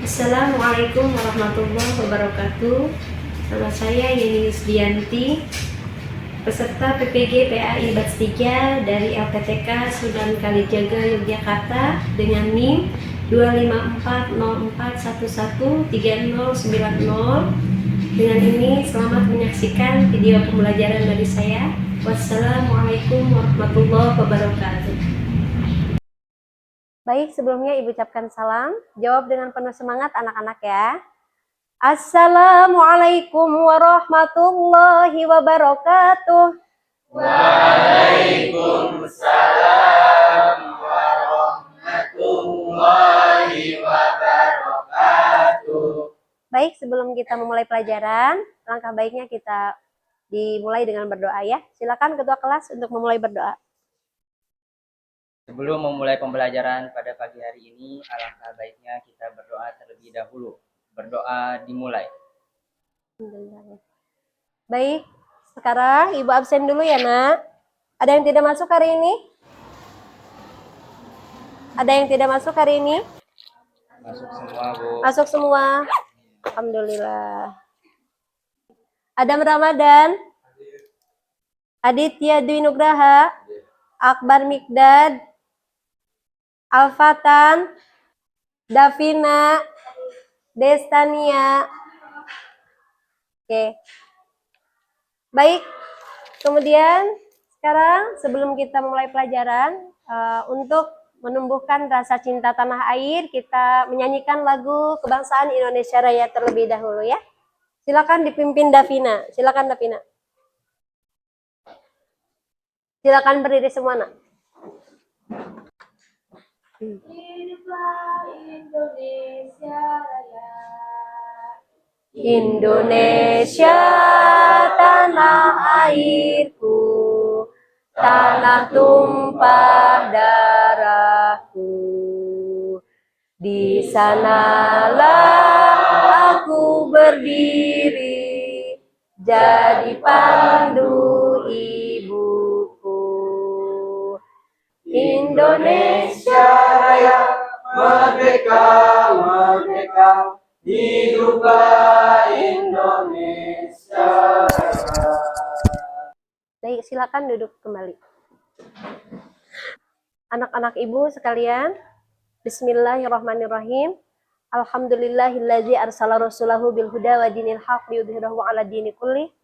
Assalamualaikum warahmatullahi wabarakatuh. Nama saya Yeni Yusdianti, peserta PPG PAI Batch 3 dari LPTK Sunan Kalijaga Yogyakarta dengan NIM 25404113090. Dengan ini selamat menyaksikan video pembelajaran dari saya. Wassalamualaikum warahmatullahi wabarakatuh. Baik, sebelumnya Ibu ucapkan salam. Jawab dengan penuh semangat anak-anak ya. Assalamualaikum warahmatullahi wabarakatuh. Waalaikumsalam warahmatullahi wabarakatuh. Baik, sebelum kita memulai pelajaran, langkah baiknya kita dimulai dengan berdoa ya. Silakan ketua kelas untuk memulai berdoa. Sebelum memulai pembelajaran pada pagi hari ini, alangkah baiknya kita berdoa terlebih dahulu. Berdoa dimulai. Baik, sekarang Ibu absen dulu ya nak. Ada yang tidak masuk hari ini? Ada yang tidak masuk hari ini? Masuk semua, Bu. Masuk semua. Alhamdulillah. Adam Ramadan, Aditya Dwi Nugraha, Akbar Mikdad, Alfatan, Davina, Destania. Oke. Baik. Kemudian sekarang sebelum kita mulai pelajaran, untuk menumbuhkan rasa cinta tanah air, kita menyanyikan lagu kebangsaan Indonesia Raya terlebih dahulu ya. Silakan dipimpin Davina. Silakan Davina. Silakan berdiri semua nak. Hiduplah Indonesia Raya. Indonesia tanah airku, tanah tumpah darahku. Di sanalah aku berdiri, jadi pandu ibuku. Indonesia Raya, Merdeka, merdeka, hiduplah Indonesia. Baik, silakan duduk kembali. Anak-anak ibu sekalian, bismillahirrahmanirrahim. Alhamdulillahilladzi arsala rasulahu bil huda wa dinil haq liyudhhirahu 'ala dini kulli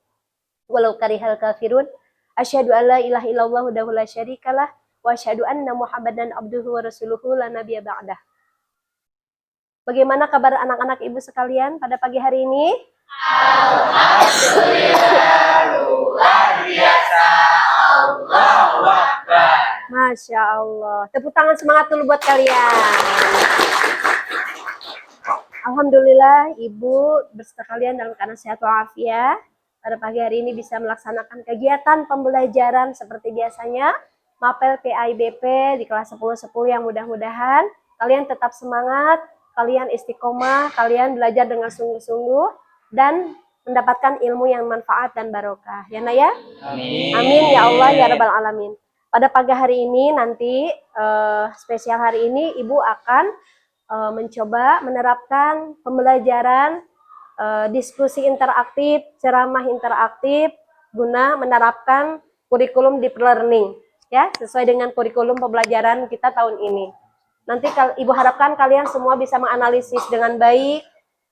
walau karihal kafirun. Asyhadu an la ilaha illallah wahdahu la syarikalah wa asyhadu anna Muhammadan abduhu wa rasuluhu la nabiyya ba'dah. Bagaimana kabar anak-anak ibu sekalian pada pagi hari ini? Alhamdulillah, luar biasa. Allahu Akbar. Masya Allah. Tepuk tangan semangat dulu buat kalian. Alhamdulillah ibu berserta kalian dalam keadaan sehat walafiat. Pada pagi hari ini bisa melaksanakan kegiatan pembelajaran seperti biasanya. Mapel PAIBP di kelas 10-10 yang mudah-mudahan kalian tetap semangat, kalian istiqomah, kalian belajar dengan sungguh-sungguh dan mendapatkan ilmu yang manfaat dan barokah. Ya Naya? Amin. Amin ya Allah ya Rabbal Alamin. Pada pagi hari ini nanti spesial hari ini Ibu akan mencoba menerapkan pembelajaran diskusi interaktif, ceramah interaktif guna menerapkan kurikulum deep learning ya, sesuai dengan kurikulum pembelajaran kita tahun ini. Nanti Ibu harapkan kalian semua bisa menganalisis dengan baik,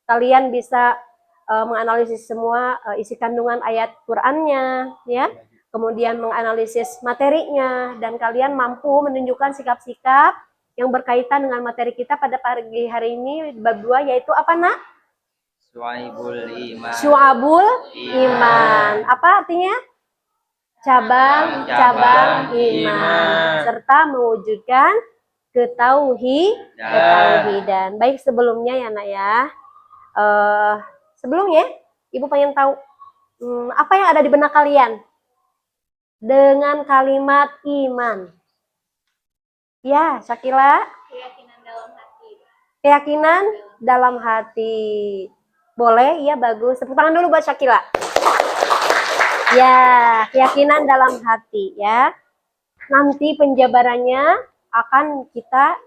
kalian bisa menganalisis semua isi kandungan ayat Qur'annya ya. Kemudian menganalisis materinya dan kalian mampu menunjukkan sikap-sikap yang berkaitan dengan materi kita pada pagi hari ini bab 2 yaitu apa nak? Syu'aibul iman. Syu'abul iman. Apa artinya? Cabang-cabang iman serta mewujudkan ketauhidan. Baik sebelumnya ya nak ya. Sebelumnya Ibu pengen tahu apa yang ada di benak kalian dengan kalimat iman. Ya, Syakila. Keyakinan dalam hati. Keyakinan dalam hati. Boleh? Iya, bagus. Tepuk tangan dulu buat Syakila. Ya, keyakinan dalam hati ya. Nanti penjabarannya akan kita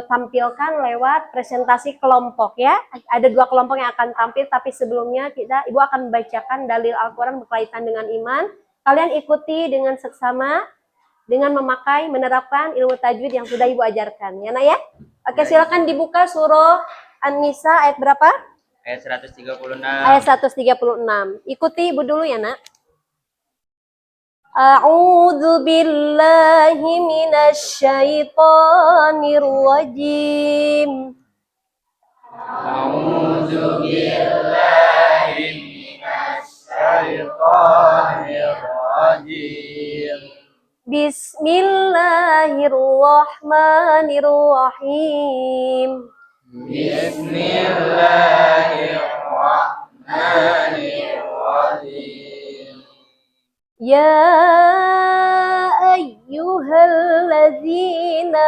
tampilkan lewat presentasi kelompok ya. Ada 2 kelompok yang akan tampil, tapi sebelumnya Ibu akan membacakan dalil Al-Quran berkaitan dengan iman. Kalian ikuti dengan seksama, dengan menerapkan ilmu tajwid yang sudah Ibu ajarkan. Ya, Nak ya? Oke, silakan dibuka surah An-Nisa ayat berapa? Ayat 136. Ayat 136. Ikuti Ibu dulu ya, Nak. A'udzu billahi minasy syaithanir rajim. A'udzu billahi minasy syaithanir rajim. Bismillahirrahmanirrahim. Bismillahirrahmanirrahim. Ya ayyuhalladzina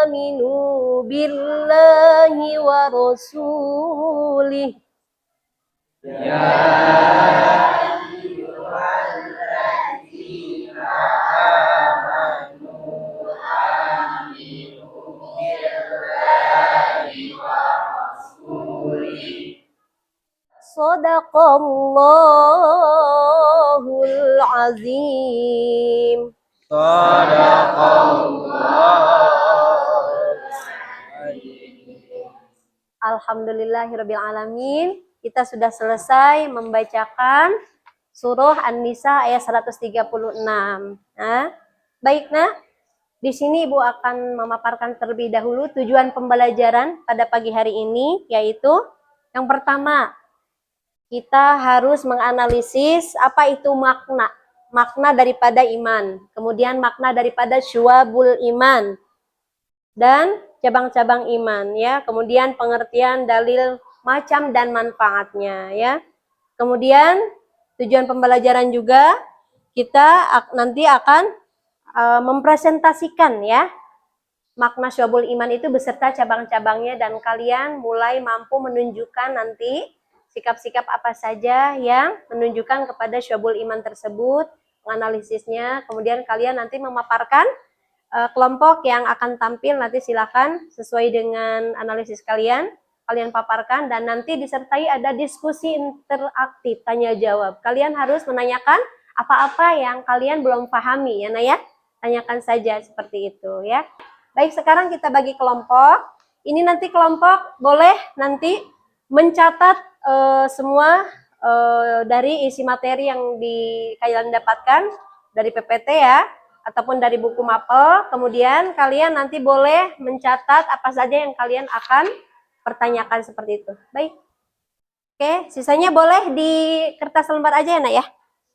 aminu billahi wa rasulih. Sadaqallahul azim. Alhamdulillahirabbil alamin. Kita sudah selesai membacakan surah An-Nisa ayat 136. Nah, baik, Nak. Di sini Ibu akan memaparkan terlebih dahulu tujuan pembelajaran pada pagi hari ini, yaitu yang pertama, kita harus menganalisis apa itu makna daripada iman, kemudian makna daripada syu'abul iman, dan cabang-cabang iman, ya. Kemudian pengertian dalil macam dan manfaatnya, ya. Kemudian tujuan pembelajaran juga kita nanti akan mempresentasikan ya makna syu'abul iman itu beserta cabang-cabangnya, dan kalian mulai mampu menunjukkan nanti sikap-sikap apa saja yang menunjukkan kepada syu'abul iman tersebut, menganalisisnya. Kemudian kalian nanti memaparkan kelompok yang akan tampil, nanti silakan sesuai dengan analisis kalian paparkan, dan nanti disertai ada diskusi interaktif tanya jawab. Kalian harus menanyakan apa-apa yang kalian belum pahami ya, Naya. Tanyakan saja seperti itu ya. Baik, sekarang kita bagi kelompok. Ini nanti kelompok boleh nanti mencatat semua dari isi materi yang kalian dapatkan dari PPT ya, ataupun dari buku mapel. Kemudian kalian nanti boleh mencatat apa saja yang kalian akan pertanyakan seperti itu. Baik. Oke, sisanya boleh di kertas lembar aja ya, Nak ya.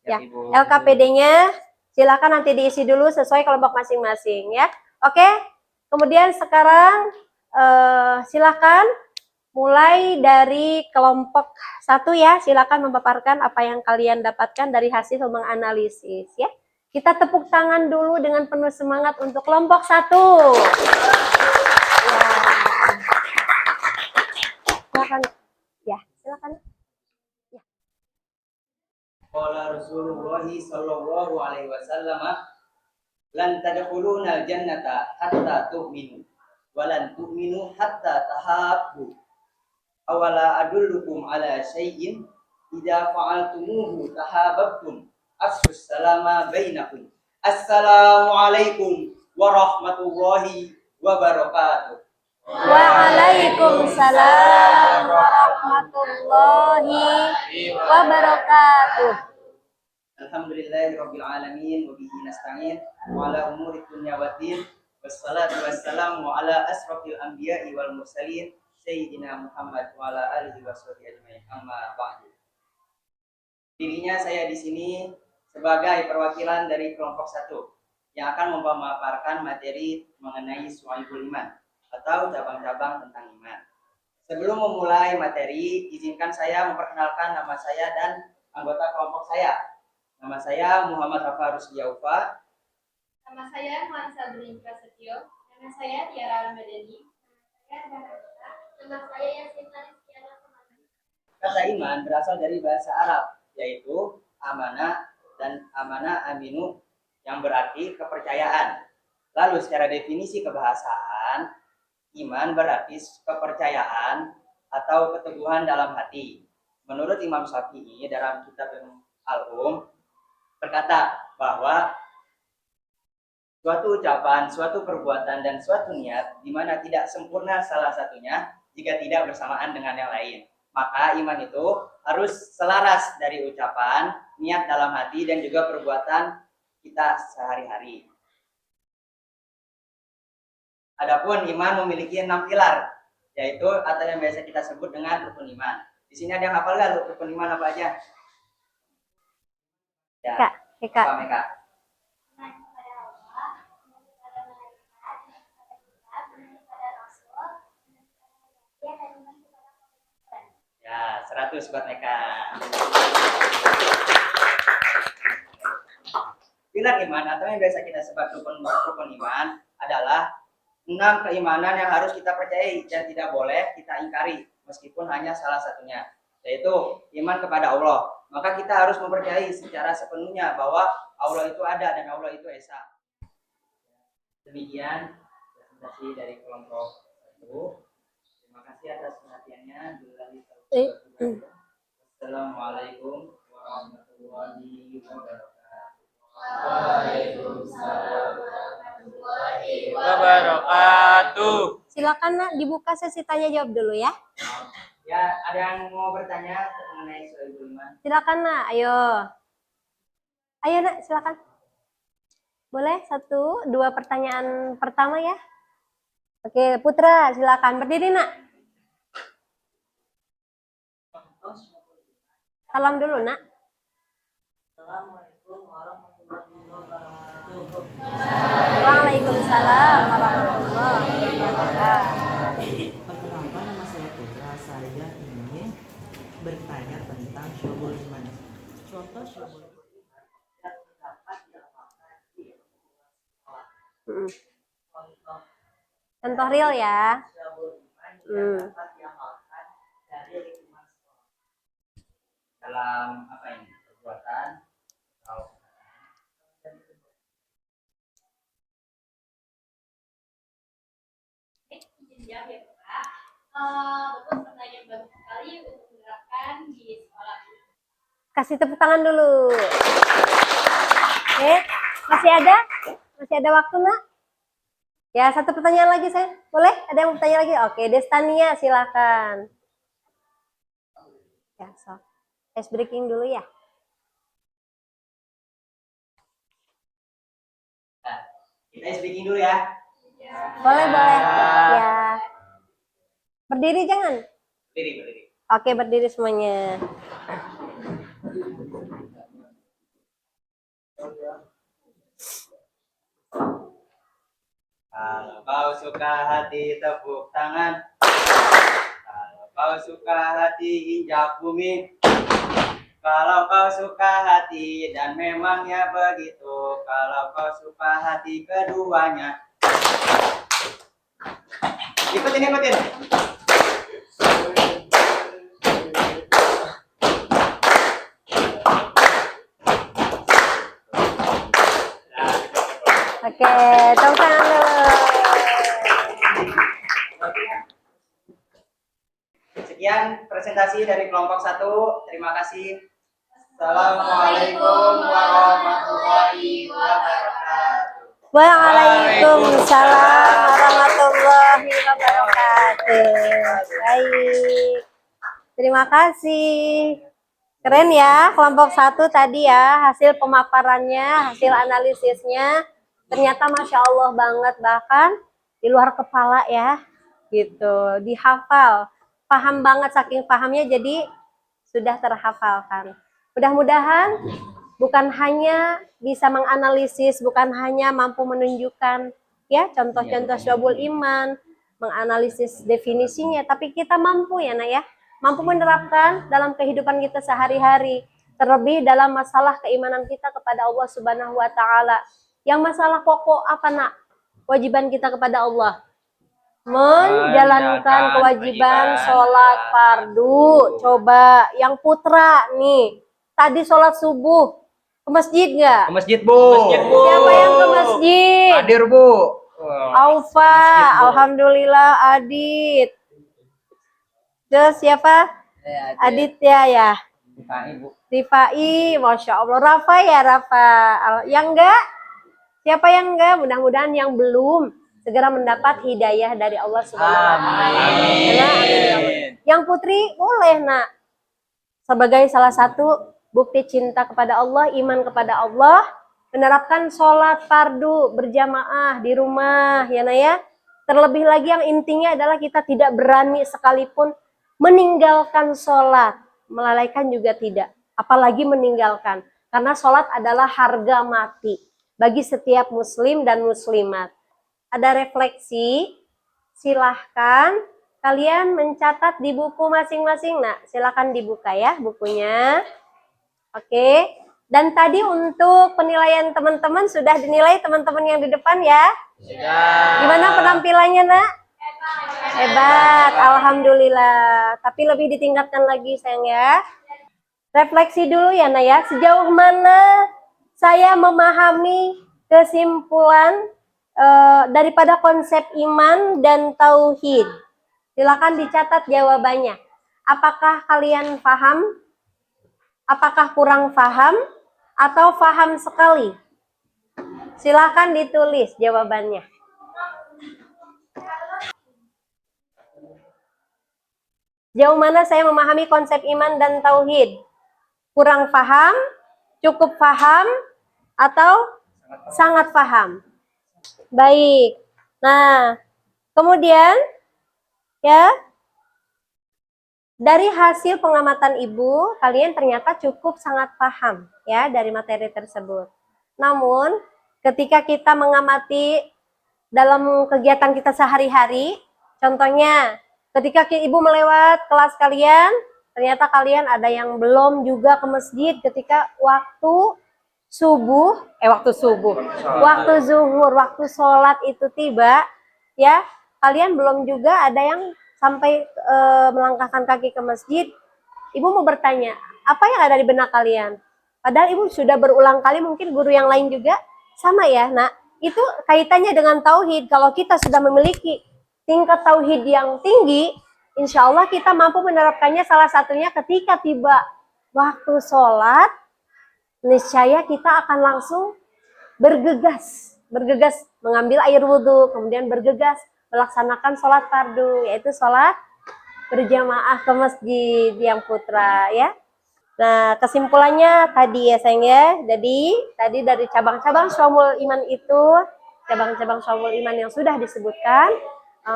Ya, LKPD-nya silakan nanti diisi dulu sesuai kelompok masing-masing ya. Oke, kemudian sekarang silakan mulai dari kelompok 1 ya. Silakan memaparkan apa yang kalian dapatkan dari hasil menganalisis ya. Kita tepuk tangan dulu dengan penuh semangat untuk kelompok 1. Silakan. Ya, silakan. Qala Rasulullah sallallahu alaihi wasallam, lan tadkhuluna al-jannata hatta tu'minu wa lan tu'minu hatta tahabbu. Awala adullukum ala syai'in idza fa'altumuhu tahabbtum afsus salama bainakum. Assalamu alaikum warahmatullahi wabarakatuh. Waalaikumsalam warahmatullahi wabarakatuh. Alhamdulillahirabbil alamin wa bihi nasta'in wa ala umuri dunya waddin. Wassalatu wassalamu ala asrofil anbiya'i wal mursalin Sayyidina Muhammad wa ala alihi washabihi ajmain. Amma ba'du. Dirinya saya di sini sebagai perwakilan dari kelompok 1 yang akan memaparkan materi mengenai syu'abul iman atau cabang-cabang tentang iman. Sebelum memulai materi, izinkan saya memperkenalkan nama saya dan anggota kelompok saya. Nama saya Muhammad Rafa Rusdiyaufa. Nama saya Muhammad Sabri Prasetyo. Nama saya Tiara Ramadhani. Nama saya Yasin Tiara Ramadhani. Kata iman berasal dari bahasa Arab, yaitu amanah dan amanah aminu, yang berarti kepercayaan. Lalu secara definisi kebahasaan, iman berarti kepercayaan atau keteguhan dalam hati. Menurut Imam Syafi'i dalam kitab Al-Um berkata bahwa suatu ucapan, suatu perbuatan, dan suatu niat di mana tidak sempurna salah satunya jika tidak bersamaan dengan yang lain. Maka iman itu harus selaras dari ucapan, niat dalam hati, dan juga perbuatan kita sehari-hari. Adapun iman memiliki 6 pilar, yaitu atau yang biasa kita sebut dengan rukun iman. Di sini ada yang hafal nggak rukun iman apa aja? Ya, Kak, Kak. apa Meka? Ya, 100 buat Meka. Pilar iman atau yang biasa kita sebut rukun iman adalah 6 keimanan yang harus kita percayai dan tidak boleh kita ingkari meskipun hanya salah satunya, yaitu iman kepada Allah. Maka kita harus mempercayai secara sepenuhnya bahwa Allah itu ada dan Allah itu esa. Demikian presentasi dari kelompok 1. Terima kasih atas perhatiannya. Assalamualaikum warahmatullahi wabarakatuh. Waalaikumsalam warahmatullahi Wabarakatuh. Silakan Nak, dibuka sesi tanya jawab dulu ya. Ya, ada yang mau bertanya mengenai Sohibul Iman? Silakan Nak, ayo. Ayo Nak, silakan. Boleh 1, 2 pertanyaan pertama ya. Oke, Putra, silakan berdiri Nak. Salam dulu Nak. Assalamualaikum warahmatullahi wabarakatuh. Waalaikumsalam warahmatullahi wabarakatuh. Perkenalkan, nama saya Putra. Saya ingin bertanya tentang syuhul iman. Contoh syuhul iman yang dapat diamalkan di sekolah. Contoh Contoh real ya. syuhul iman yang dapat diamalkan dari lingkungan sekolah. Dalam apa ini? Perbuatan atau izin jawab ya Pak. Betul, pertanyaan bagus sekali untuk menerapkan di sekolah ini. Kasih tepuk tangan dulu. Oke, masih ada? Masih ada waktu Nak? Ya, 1 pertanyaan lagi saya. Boleh? Ada yang mau bertanya lagi? Oke, Destania silakan. Ya, so. Ice breaking dulu ya. Nah, kita speaking dulu ya. Boleh, boleh. Ya. Berdiri jangan. Berdiri. Oke, berdiri semuanya. Kalau kau suka hati tepuk tangan. Kalau kau suka hati injak bumi. Kalau kau suka hati dan memangnya begitu. Kalau kau suka hati keduanya. Ikutin. Oke, tepuk tangan dulu. Sekian presentasi dari kelompok 1. Terima kasih. Assalamualaikum warahmatullahi wabarakatuh. Waalaikumsalam warahmatullahi wabarakatuh. Baik. Terima kasih. Keren ya, kelompok 1 tadi ya, hasil pemaparannya, hasil analisisnya. Ternyata Masya Allah banget, bahkan di luar kepala ya, gitu, dihafal. Paham banget, saking pahamnya jadi sudah terhafalkan. Mudah-mudahan bukan hanya bisa menganalisis, bukan hanya mampu menunjukkan ya contoh-contoh syuhul iman, menganalisis definisinya, tapi kita mampu ya Nak ya, mampu menerapkan dalam kehidupan kita sehari-hari, terlebih dalam masalah keimanan kita kepada Allah Subhanahu wa taala. Yang masalah pokok apa Nak? Kewajiban kita kepada Allah. Menjalankan kewajiban sholat fardu. Coba yang Putra nih, tadi sholat subuh Ke masjid nggak? Ke masjid, Bu. Masjid, Bu. Siapa yang ke masjid? Hadir, Bu. Aufa, Masjid, Bu. alhamdulillah Adit. Terus siapa? Aditya ya. Bu. Rifai, masya Allah. Rafa ya Rafa. Yang enggak? Siapa yang enggak? Mudah-mudahan yang belum segera mendapat hidayah dari Allah Subhanahu wa taala. Amin ya Allah. Yang putri boleh, Nak. Sebagai salah satu bukti cinta kepada Allah, iman kepada Allah, menerapkan sholat fardu berjamaah di rumah, ya Nak ya. Terlebih lagi yang intinya adalah kita tidak berani sekalipun meninggalkan sholat, melalaikan juga tidak, apalagi meninggalkan. Karena sholat adalah harga mati bagi setiap muslim dan muslimat. Ada refleksi, silahkan kalian mencatat di buku masing-masing. Nah, silahkan dibuka ya bukunya. Oke. Dan tadi untuk penilaian teman-teman sudah dinilai teman-teman yang di depan ya. Gimana penampilannya, Nak? Hebat, alhamdulillah. Tapi lebih ditingkatkan lagi sayang ya. Refleksi dulu ya Nak ya. Sejauh mana saya memahami kesimpulan daripada konsep iman dan tauhid. Silakan dicatat jawabannya. Apakah kalian paham? Apakah kurang paham? Atau paham sekali? Silakan ditulis jawabannya. Jauh mana saya memahami konsep iman dan tauhid? Kurang paham, cukup paham, atau sangat paham? Baik. Nah, kemudian ya, dari hasil pengamatan Ibu, kalian ternyata cukup sangat paham ya dari materi tersebut. Namun, ketika kita mengamati dalam kegiatan kita sehari-hari, contohnya ketika Ibu melewat kelas kalian, ternyata kalian ada yang belum juga ke masjid ketika waktu waktu zuhur, waktu sholat itu tiba, ya, kalian belum juga ada yang sampai melangkahkan kaki ke masjid. Ibu mau bertanya, apa yang ada di benak kalian? Padahal Ibu sudah berulang kali, mungkin guru yang lain juga sama ya. Nah, itu kaitannya dengan tauhid. Kalau kita sudah memiliki tingkat tauhid yang tinggi, insya Allah kita mampu menerapkannya. Salah satunya ketika tiba waktu sholat, niscaya kita akan langsung bergegas mengambil air wudhu, kemudian bergegas melaksanakan sholat fardu, yaitu sholat berjamaah ke masjid yang putra ya. Nah, kesimpulannya tadi ya sayang ya. Jadi tadi dari cabang-cabang syu'abul iman itu, cabang-cabang syu'abul iman yang sudah disebutkan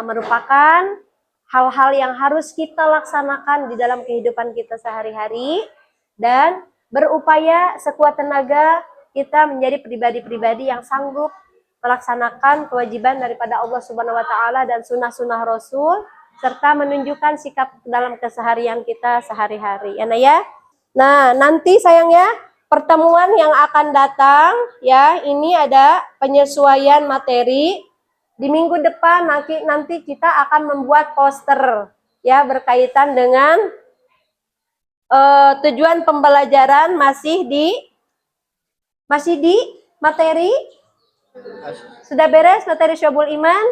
merupakan hal-hal yang harus kita laksanakan di dalam kehidupan kita sehari-hari, dan berupaya sekuat tenaga kita menjadi pribadi-pribadi yang sanggup melaksanakan kewajiban daripada Allah Subhanahu wa taala dan sunnah-sunnah Rasul, serta menunjukkan sikap dalam keseharian kita sehari-hari. Ya, Nak ya. Nah, nanti sayang ya, pertemuan yang akan datang ya, ini ada penyesuaian materi. Di minggu depan nanti kita akan membuat poster ya berkaitan dengan tujuan pembelajaran masih di materi. Sudah beres materi syu'abul iman?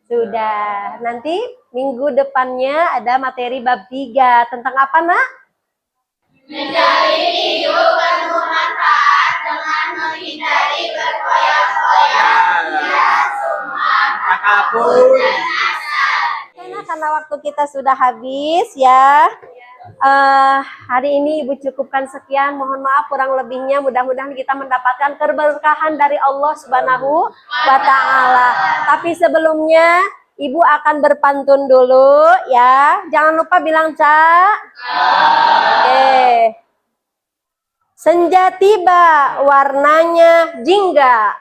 Sudah. Nanti minggu depannya ada materi bab 3. Tentang apa, Nak? Menjalin hidup penuh manfaat dengan menghindari berfoya-foya, semua Takabur. Karena waktu kita sudah habis ya. Hari ini Ibu cukupkan sekian. Mohon maaf kurang lebihnya. Mudah-mudahan kita mendapatkan keberkahan dari Allah Subhanahu wa taala. Tapi sebelumnya Ibu akan berpantun dulu ya. Jangan lupa bilang Ca. Oke. Senja tiba, warnanya jingga.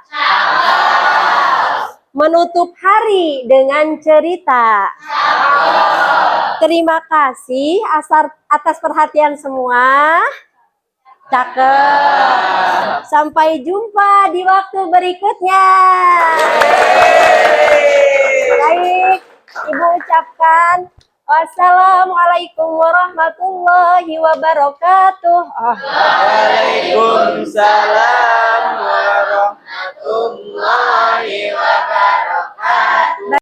Menutup hari dengan cerita. Terima kasih atas perhatian semua. Cakep. Sampai jumpa di waktu berikutnya. Baik, Ibu ucapkan Wassalamualaikum warahmatullahi wabarakatuh. Waalaikumsalam warahmatullahi wabarakatuh.